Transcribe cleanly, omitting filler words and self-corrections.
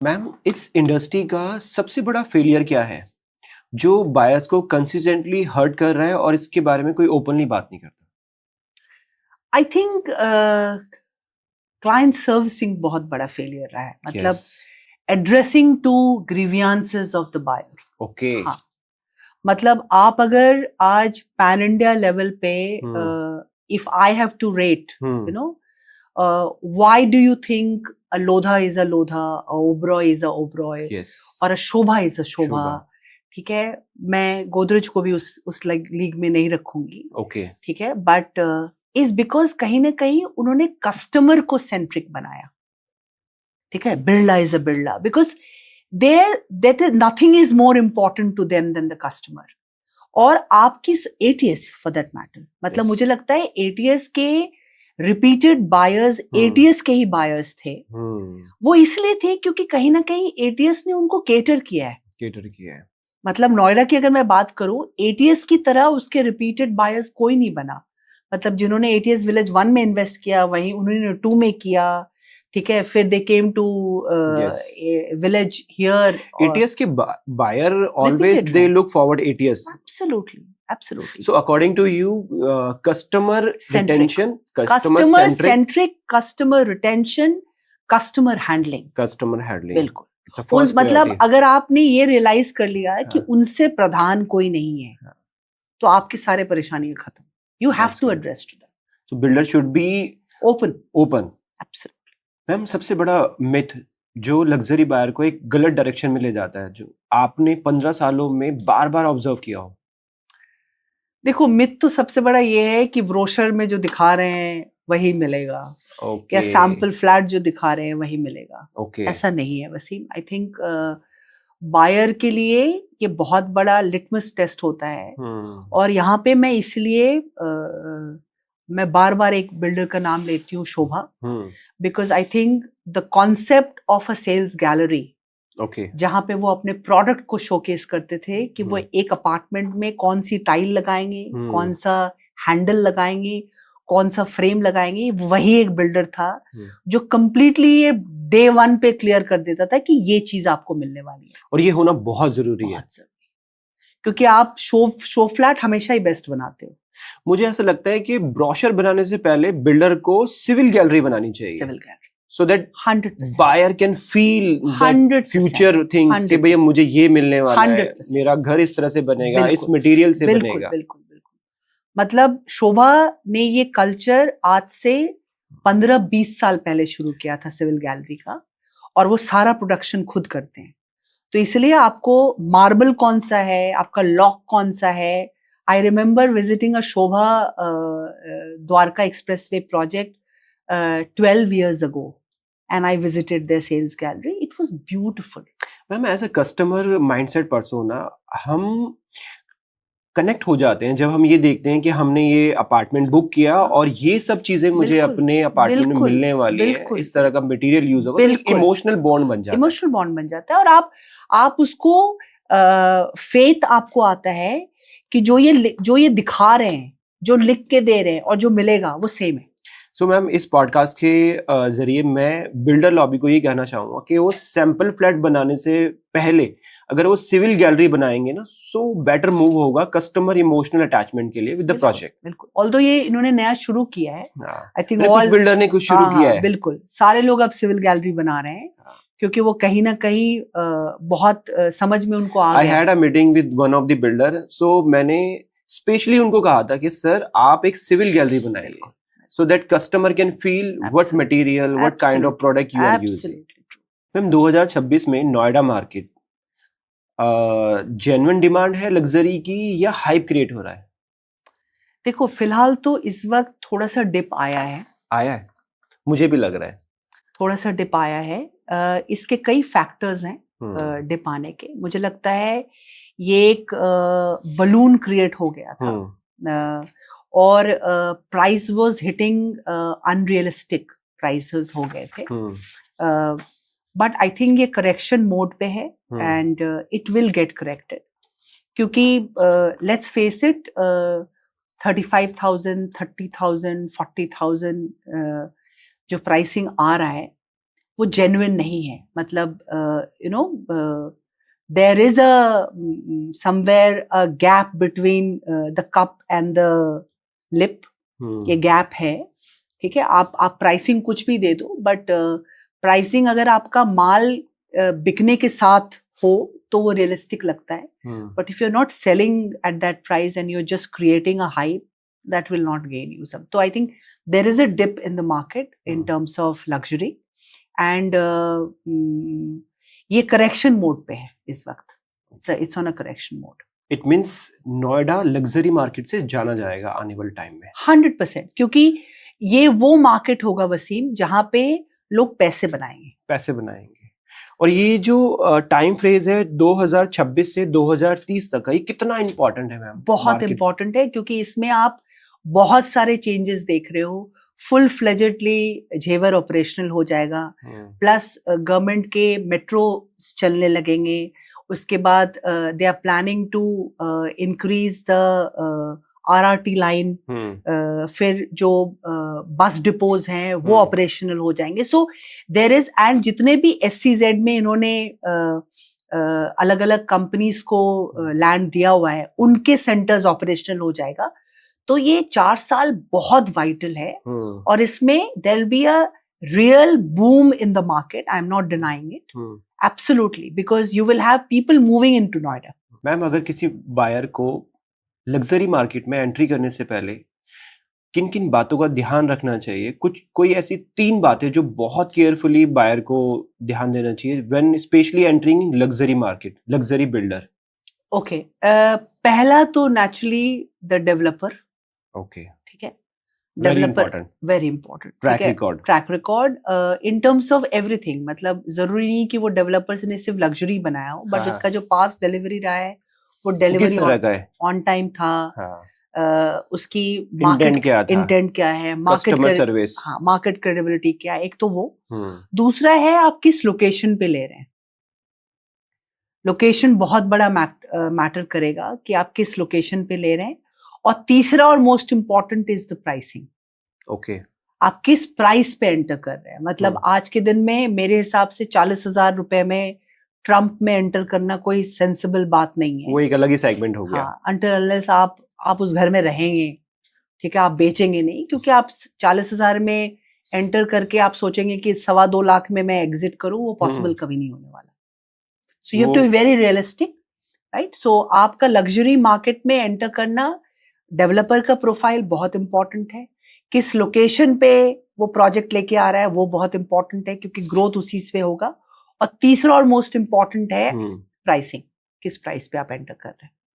Ma'am, इस industry का सबसे बड़ा फेलियर क्या है जो बायर्स को कंसिस्टेंटली हर्ट कर रहा है और इसके बारे में कोई ओपनली बात नहीं करता? आई थिंक क्लाइंट सर्विसिंग बहुत बड़ा फेलियर रहा है, मतलब yes. Addressing to grievances of the buyer. Okay. हाँ, मतलब आप अगर आज पैन इंडिया लेवल पे hmm. If I have to rate, hmm. You know, why do you think a lodha is a lodha, a oberoi is a oberoi, yes. और a shobha is a shobha. शोभा। ठीक है, मैं गोदरेज को भी उस league में नहीं रखूंगी. ओके। ठीक है, बट इज बिकॉज कहीं ना कहीं उन्होंने कस्टमर को सेंट्रिक बनाया. ठीक है, Birla is a Birla because there that is nothing is more important to them than the customer. और आपकी एटीएस फॉर दैट मैटर, मतलब यस। मुझे लगता है एटीएस के रिपीटेड बायर्स एटीएस के ही बायर्स थे. वो इसलिए थे क्योंकि कहीं ना कहीं एटीएस ने उनको केटर किया है. केटर किया है। मतलब नोएडा की अगर मैं बात करूं, एटीएस की तरह उसके रिपीटेड बायर्स कोई नहीं बना. मतलब जिन्होंने एटीएस विलेज 1 में इन्वेस्ट किया, वहीं उन्होंने 2 में किया. ठीक है, फिर they came to yes. Village here. ATS के बायर ऑलवेज Repeated दे रहे. Look forward ATS. Absolutely, absolutely. So according to you, customer Centric. Retention, customer customer centric, centric, customer retention, customer handling. Customer handling. बिल्कुल. It's a उन first मतलब priority. अगर आपने ये realise कर लिया कि हाँ. उनसे प्रधान कोई नहीं है, हाँ. तो आपकी सारे परेशानी खत्म. You have That's too good. Address to that. So builder should be open. open. Absolutely. Ma'am, सबसे बड़ा मिथ जो लग्जरी बायर को एक गलत डायरेक्शन में ले जाता है, जो आपने 15 सालों में बार बार ऑब्जर्व किया हो? देखो, मिथ तो सबसे बड़ा ये है कि ब्रोशर में जो दिखा रहे हैं वही मिलेगा, या ओके. सैंपल फ्लैट जो दिखा रहे हैं वही मिलेगा. ओके. ऐसा नहीं है वसीम. आई थिंक बायर के लिए ये बहुत बड़ा लिटमस टेस्ट होता है. और यहाँ पे मैं इसलिए मैं बार बार एक बिल्डर का नाम लेती हूँ, Shobha. Because I think the concept of a sales gallery, okay. जहाँ पे वो अपने प्रोडक्ट को शोकेस करते थे कि वो एक अपार्टमेंट में कौन सी टाइल लगाएंगे, कौन सा हैंडल लगाएंगे, कौन सा फ्रेम लगाएंगे, वही एक बिल्डर था जो कंप्लीटली ये डे 1 पे क्लियर कर देता था कि ये चीज आपको मिलने वाली है. और ये होना बहुत जरूरी है, बहुत जरूरी, क्योंकि आप शो फ्लैट हमेशा ही बेस्ट बनाते हो. मुझे ऐसा लगता है कि ब्रोशर बनाने से पहले बिल्डर को सिविल गैलरी बनानी चाहिए, civil gallery, so that 100%. buyer can feel that 100%. future things कि भैया 100%. मुझे ये मिलने वाला है, 100%. मेरा घर इस तरह से बनेगा, इस बिल्कुल. मटेरियल से बिल्कुल बनेगा. बिल्कुल बिल्कुल. मतलब शोभा ने ये कल्चर आज से 15-20 साल पहले शुरू किया था सिविल गैलरी का, और वो सारा प्रोडक्शन खुद करते हैं. तो इसलिए आपको मार्बल कौन सा है, आपका लॉक कौन सा है. I remember visiting a Shobha Dwarka express way project 12 years ago, and I visited their sales gallery. It was beautiful. Ma'am, as a customer mindset persona, हम कनेक्ट हो जाते हैं जब हम ये देखते हैं कि हमने ये अपार्टमेंट बुक किया और ये सब चीजें मुझे बिल्कुल, अपने अपार्टमेंट में बिल्कुल, मिलने वाली हैं, बिल्कुल. इस तरह का मटेरियल यूज होगा, तो एक बिल्कुल. इमोशनल बॉन्ड बन जाता है. इमोशनल बॉन्ड बन जाता है, और आप उसको फेथ आपको आता है कि जो ये दिखा रहे हैं, जो लिख के दे रहे हैं, और जो मिलेगा वो सेम है. सो मैम, इस पॉडकास्ट के जरिए मैं बिल्डर लॉबी को ये कहना चाहूंगा कि वो सैंपल फ्लैट बनाने से पहले अगर वो सिविल गैलरी बनाएंगे ना, सो बेटर मूव होगा कस्टमर इमोशनल अटैचमेंट के लिए विद द प्रोजेक्ट. बिल्कुल. ऑल्दो ये इन्होंने नया शुरू किया है, आई थिंक कुछ बिल्डर ने कुछ शुरू किया है. बिल्कुल, सारे लोग अब सिविल गैलरी बना रहे हैं, क्योंकि वो कहीं ना कहीं बहुत समझ में उनको आ गया. I had a meeting with one of the builder, so मैंने स्पेशली उनको कहा था कि सर आप एक सिविल गैलरी बनाइए, so that customer can feel what material, what kind of product you are using. Ma'am, 2026 में नोएडा मार्केट जेन्युइन डिमांड है लग्जरी की या हाइप क्रिएट हो रहा है? देखो, फिलहाल तो इस वक्त थोड़ा सा डिप आया है, मुझे भी लग रहा है थोड़ा सा डिप आया है. इसके कई फैक्टर्स हैं डिप आने के. मुझे लगता है ये एक बलून क्रिएट हो गया था, और price was hitting unrealistic prices हो गए थे. बट आई थिंक ये करेक्शन मोड पे है, and it will get corrected, क्योंकि लेट्स फेस इट, 35,000, 30,000, 40,000 जो प्राइसिंग आ रहा है, वो जेन्युइन नहीं है. मतलब you know there is a somewhere a gap between the cup and the lip. ये गैप है. ठीक है, आप प्राइसिंग कुछ भी दे दो, बट प्राइसिंग अगर आपका माल बिकने के साथ हो तो वो रियलिस्टिक लगता है. But if you are not selling at that price and you are just creating a hype, that will not gain you some. So I think there is a dip in the market in terms of luxury, and ये correction mode पे है इस वक्त. It's on a correction mode. It means Noida luxury market से जाना जाएगा आने वाले टाइम में. 100%, क्योंकि ये वो मार्केट होगा वसीम जहां पे लोग पैसे बनाएंगे. और ये जो टाइम फ्रेज है 2026 से 2030 तक का, ये कितना इंपॉर्टेंट है मैम? बहुत इंपॉर्टेंट है, क्योंकि इसमें आप बहुत सारे चेंजेस देख रहे हो. फुल फ्लेजेडली जेवर ऑपरेशनल हो जाएगा, प्लस गवर्नमेंट के मेट्रो चलने लगेंगे. उसके बाद they are planning to increase the RRT line. फिर जो बस डिपोज हैं वो ऑपरेशनल हो जाएंगे. सो देयर इज, एंड जितने भी SCZ में इन्होंने अलग अलग कंपनीज को लैंड दिया हुआ है, उनके सेंटर्स ऑपरेशनल हो जाएगा. तो ये 4 साल बहुत वाइटल है. और इसमें there will be a real boom in the market. I am not denying it, absolutely, because you will have people moving into Noida. Ma'am, अगर किसी बायर को लग्जरी मार्केट में एंट्री करने से पहले किन किन बातों का ध्यान रखना चाहिए? कोई ऐसी 3 बातें जो बहुत केयरफुली बायर को ध्यान देना चाहिए when specially entering luxury market, luxury builder? Okay, पहला तो नेचुरली द डेवलपर. ओके, ठीक है, developer very important. Track record in terms of everything. मतलब जरूरी नहीं कि वो डेवलपर्स ने सिर्फ लग्जरी बनाया हो, बट उसका जो पास्ट डिलीवरी रहा है वो डिलीवरी ऑन टाइम था. उसकी मार्केट इंटेंट क्या है, मार्केट क्रेडिबिलिटी क्या है, एक तो वो. दूसरा है आप किस लोकेशन पे ले रहे हैं. लोकेशन बहुत बड़ा मैटर करेगा कि आप किस लोकेशन पे ले रहे हैं. और तीसरा और most important is the pricing. Okay, आप किस प्राइस पे एंटर कर रहे हैं. मतलब आज के दिन में मेरे हिसाब से 40,000 रुपए में ट्रम्प में एंटर करना कोई सेंसिबल बात नहीं है. वो एक अलग ही सेगमेंट हो गया. अनटिल अनलेस आप उस घर में रहेंगे. ठीक है, आप बेचेंगे नहीं, क्योंकि आप 40,000 में एंटर करके आप सोचेंगे कि 2.25 लाख में मैं एग्जिट करूं, वो पॉसिबल कभी नहीं होने वाला. So you have to be very realistic, right. So आपका लग्जरी मार्केट में एंटर करना, डेवलपर का प्रोफाइल बहुत इंपॉर्टेंट है. किस लोकेशन पे वो प्रोजेक्ट लेके आ रहा है वो बहुत इंपॉर्टेंट है, क्योंकि ग्रोथ उसी से होगा. और तीसरा और मोस्ट इंपॉर्टेंट है प्राइसिंग. किस प्राइस पे आप एंटर कर रहे हैं.